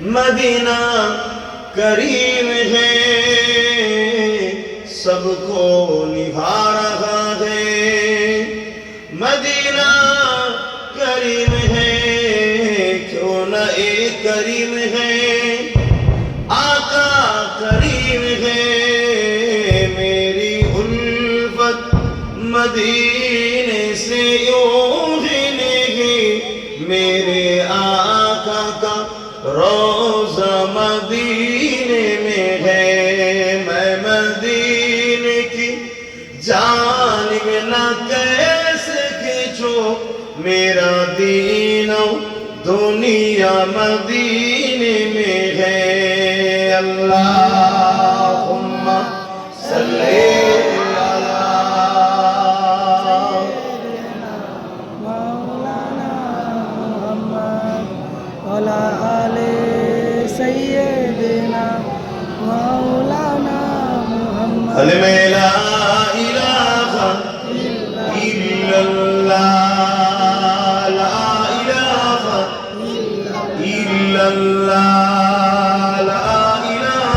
مدینہ کریم ہے، سب کو نبھا رہا ہے۔ مدینہ کریم ہے، کیوں نہ ایک کریم ہے، آقا کریم ہے۔ میری الفت مدینے سے یوں ہی نہیں، میرے آقا کا روضہ مدینے میں ہے۔ میں مدینے کی جانب نہ کیسے کھینچوں، میرا دین و دنیا مدینے میں ہے۔ اللہم صلی وعلى آل سيدنا مولانا محمد کلمہ لا الہ الا اللہ، لا الہ الا اللہ، لا الہ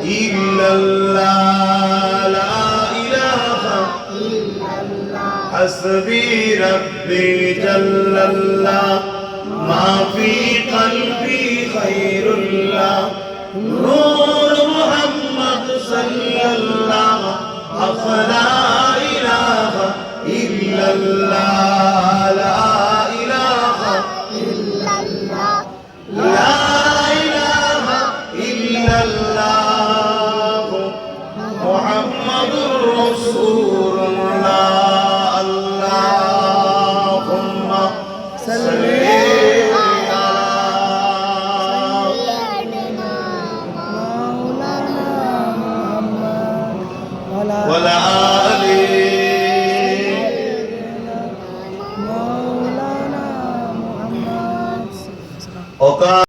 الا اللہ، لا الہ حسبی ربی جل اللہ، ما فی قلبی خیر اللہ، نور محمد صلی اللہ، حق لا الہ الا اللہ، لا الہ الا اللہ، لا الہ الا اللہ، محمد رسول اللہ۔ اللہم صلی وعلى آل مولانا محمد۔ اوقات